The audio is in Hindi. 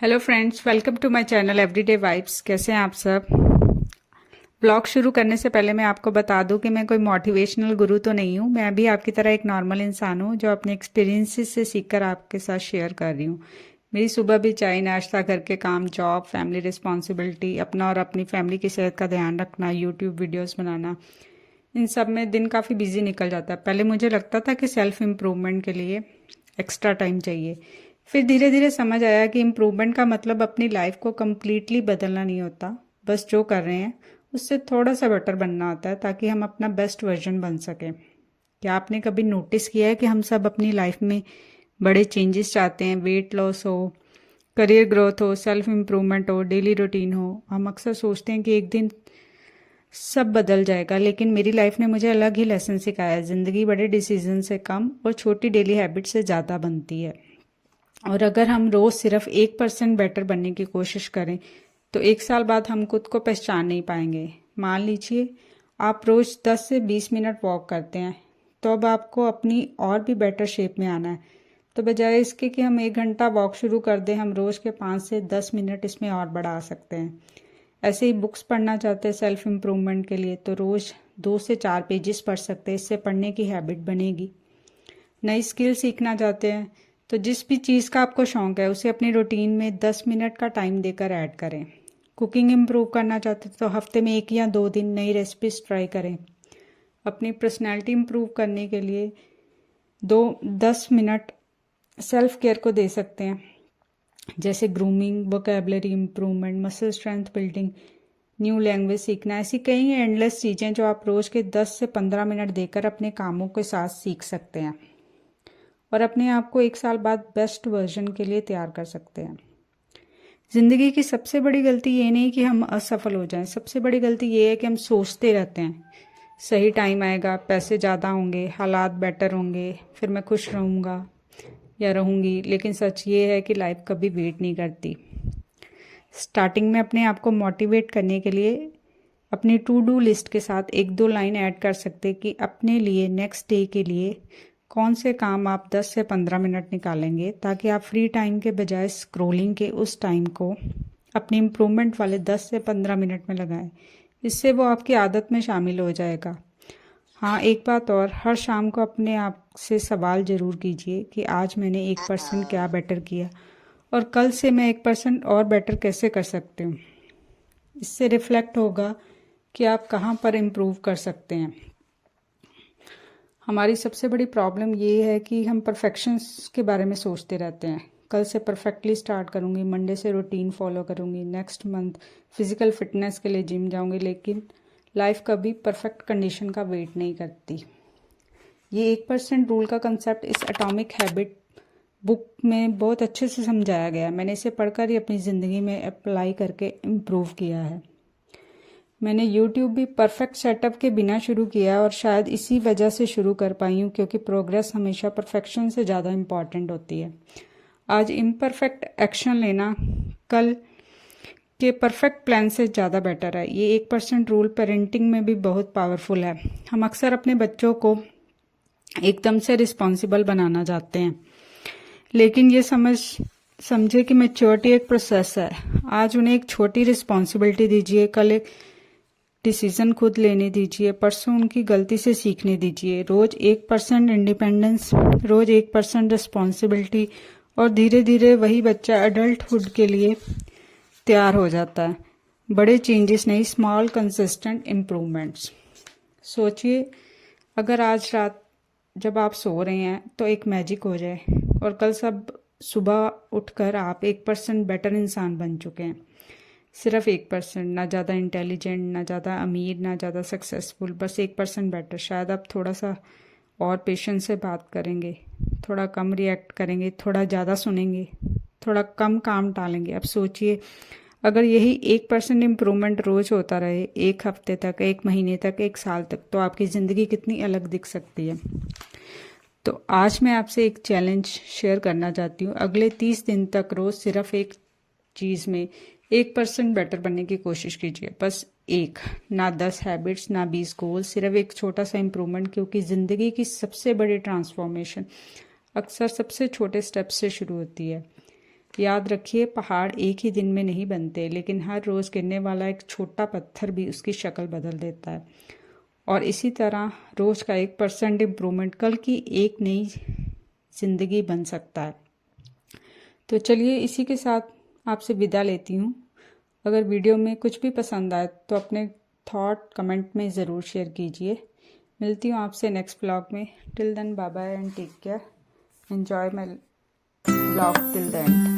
Hello friends, welcome to my channel everyday vibes. कैसे हैं आप सब। ब्लॉग शुरू करने से पहले मैं आपको बता दूं कि मैं कोई मोटिवेशनल गुरु तो नहीं हूं। मैं भी आपकी तरह एक नॉर्मल इंसान हूं जो अपने एक्सपीरियंसेस से सीखकर आपके साथ शेयर कर रही हूं। मेरी सुबह भी चाय नाश्ता, घर के काम, जॉब, फैमिली रिस्पॉन्सिबिलिटी, अपना और अपनी फैमिली की सेहत का ध्यान रखना, यूट्यूब वीडियोज़ बनाना, इन सब में दिन काफ़ी बिजी निकल जाता है। पहले मुझे लगता था कि सेल्फ इम्प्रूवमेंट के लिए एक्स्ट्रा टाइम चाहिए। फिर धीरे धीरे समझ आया कि इम्प्रूवमेंट का मतलब अपनी लाइफ को कम्प्लीटली बदलना नहीं होता, बस जो कर रहे हैं उससे थोड़ा सा बेटर बनना होता है ताकि हम अपना बेस्ट वर्जन बन सकें। क्या आपने कभी नोटिस किया है कि हम सब अपनी लाइफ में बड़े चेंजेस चाहते हैं? वेट लॉस हो, करियर ग्रोथ हो, सेल्फ इम्प्रूवमेंट हो, डेली रूटीन हो। हम अक्सर सोचते हैं कि एक दिन सब बदल जाएगा, लेकिन मेरी लाइफ ने मुझे अलग ही लेसन सिखाया। ज़िंदगी बड़े डिसीजन से कम और छोटी डेली हैबिट से ज़्यादा बनती है। और अगर हम रोज़ सिर्फ 1% बेटर बनने की कोशिश करें तो 1 साल बाद हम खुद को पहचान नहीं पाएंगे। मान लीजिए आप रोज़ 10 से 20 मिनट वॉक करते हैं, तो अब आपको अपनी और भी बेटर शेप में आना है। तो बजाय इसके कि हम 1 घंटा वॉक शुरू कर दें, हम रोज़ के 5 से 10 मिनट इसमें और बढ़ा सकते हैं। ऐसे ही बुक्स पढ़ना चाहते हैं सेल्फ इम्प्रूवमेंट के लिए, तो रोज़ 2 से 4 पेजेस पढ़ सकते हैं। इससे पढ़ने की हैबिट बनेगी। नई स्किल सीखना चाहते हैं तो जिस भी चीज़ का आपको शौक है उसे अपनी रूटीन में 10 मिनट का टाइम देकर ऐड करें। कुकिंग इम्प्रूव करना चाहते हैं तो हफ्ते में 1 या 2 दिन नई रेसिपीज ट्राई करें। अपनी पर्सनैलिटी इम्प्रूव करने के लिए 2-10 मिनट सेल्फ केयर को दे सकते हैं, जैसे grooming, vocabulary improvement, muscle strength building, new language सीखना। ऐसी कई एंडलेस चीज़ें जो आप रोज़ के 10 से 15 मिनट देकर अपने कामों के साथ सीख सकते हैं और अपने आप को 1 साल बाद बेस्ट वर्जन के लिए तैयार कर सकते हैं। ज़िंदगी की सबसे बड़ी गलती ये नहीं कि हम असफल हो जाएं, सबसे बड़ी गलती ये है कि हम सोचते रहते हैं सही टाइम आएगा, पैसे ज़्यादा होंगे, हालात बेटर होंगे, फिर मैं खुश रहूँगा या रहूँगी। लेकिन सच ये है कि लाइफ कभी वेट नहीं करती। स्टार्टिंग में अपने आप को मोटिवेट करने के लिए अपनी टू डू लिस्ट के साथ 1-2 लाइन ऐड कर सकते कि अपने लिए नेक्स्ट डे के लिए कौन से काम आप 10 से 15 मिनट निकालेंगे, ताकि आप फ्री टाइम के बजाय स्क्रोलिंग के उस टाइम को अपनी इम्प्रूवमेंट वाले 10 से 15 मिनट में लगाएं। इससे वो आपकी आदत में शामिल हो जाएगा। हाँ, एक बात और, हर शाम को अपने आप से सवाल ज़रूर कीजिए कि आज मैंने 1% क्या बेटर किया और कल से मैं 1% और बेटर कैसे कर सकती हूँ। इससे रिफ्लेक्ट होगा कि आप कहाँ पर इम्प्रूव कर सकते हैं। हमारी सबसे बड़ी प्रॉब्लम ये है कि हम परफेक्शंस के बारे में सोचते रहते हैं। कल से परफेक्टली स्टार्ट करूँगी, मंडे से रूटीन फॉलो करूँगी, नेक्स्ट मंथ फिज़िकल फिटनेस के लिए जिम जाऊँगी। लेकिन लाइफ कभी परफेक्ट कंडीशन का वेट नहीं करती। ये 1% रूल का कंसेप्ट इस एटॉमिक हैबिट बुक में बहुत अच्छे से समझाया गया है। मैंने इसे पढ़कर ही अपनी ज़िंदगी में अप्लाई करके इम्प्रूव किया है। मैंने यूट्यूब भी परफेक्ट सेटअप के बिना शुरू किया और शायद इसी वजह से शुरू कर पाई हूँ, क्योंकि प्रोग्रेस हमेशा परफेक्शन से ज़्यादा इम्पॉर्टेंट होती है। आज इम्परफेक्ट एक्शन लेना कल के परफेक्ट प्लान से ज़्यादा बेटर है। ये 1% रूल पेरेंटिंग में भी बहुत पावरफुल है। हम अक्सर अपने बच्चों को एकदम से रिस्पॉन्सिबल बनाना चाहते हैं, लेकिन ये समझे कि मैच्योरिटी एक प्रोसेस है। आज उन्हें एक छोटी रिस्पॉन्सिबिलिटी दीजिए, कल एक डिसीजन खुद लेने दीजिए, परसों उनकी गलती से सीखने दीजिए। रोज़ 1% इंडिपेंडेंस, रोज़ 1% रिस्पॉन्सिबिलिटी, और धीरे धीरे वही बच्चा एडल्टहुड के लिए तैयार हो जाता है। बड़े चेंजेस नहीं, स्मॉल कंसिस्टेंट इम्प्रूवमेंट्स। सोचिए, अगर आज रात जब आप सो रहे हैं तो एक मैजिक हो जाए और कल सब सुबह उठकर आप 1% बेटर इंसान बन चुके हैं। सिर्फ 1%, ना ज़्यादा इंटेलिजेंट, ना ज़्यादा अमीर, ना ज़्यादा सक्सेसफुल, बस 1% बेटर। शायद आप थोड़ा सा और पेशेंस से बात करेंगे, थोड़ा कम रिएक्ट करेंगे, थोड़ा ज़्यादा सुनेंगे, थोड़ा कम काम टालेंगे। अब सोचिए, अगर यही 1% इम्प्रूवमेंट रोज़ होता रहे, 1 हफ्ते तक, 1 महीने तक, 1 साल तक, तो आपकी ज़िंदगी कितनी अलग दिख सकती है। तो आज मैं आपसे एक चैलेंज शेयर करना चाहती हूँ। अगले 30 दिन तक रोज़ सिर्फ एक चीज़ में 1% बेटर बनने की कोशिश कीजिए। बस एक, ना 10 हैबिट्स, ना 20 गोल्स, सिर्फ एक छोटा सा इम्प्रूवमेंट। क्योंकि ज़िंदगी की सबसे बड़ी ट्रांसफॉर्मेशन अक्सर सबसे छोटे स्टेप से शुरू होती है। याद रखिए, पहाड़ एक ही दिन में नहीं बनते, लेकिन हर रोज़ गिरने वाला एक छोटा पत्थर भी उसकी शक्ल बदल देता है। और इसी तरह रोज़ का 1% इम्प्रूवमेंट कल की एक नई ज़िंदगी बन सकता है। तो चलिए, इसी के साथ आपसे विदा लेती हूँ। अगर वीडियो में कुछ भी पसंद आए तो अपने थॉट कमेंट में ज़रूर शेयर कीजिए। मिलती हूँ आपसे नेक्स्ट व्लॉग में। Till then, bye bye and take care. Enjoy my vlog till the and.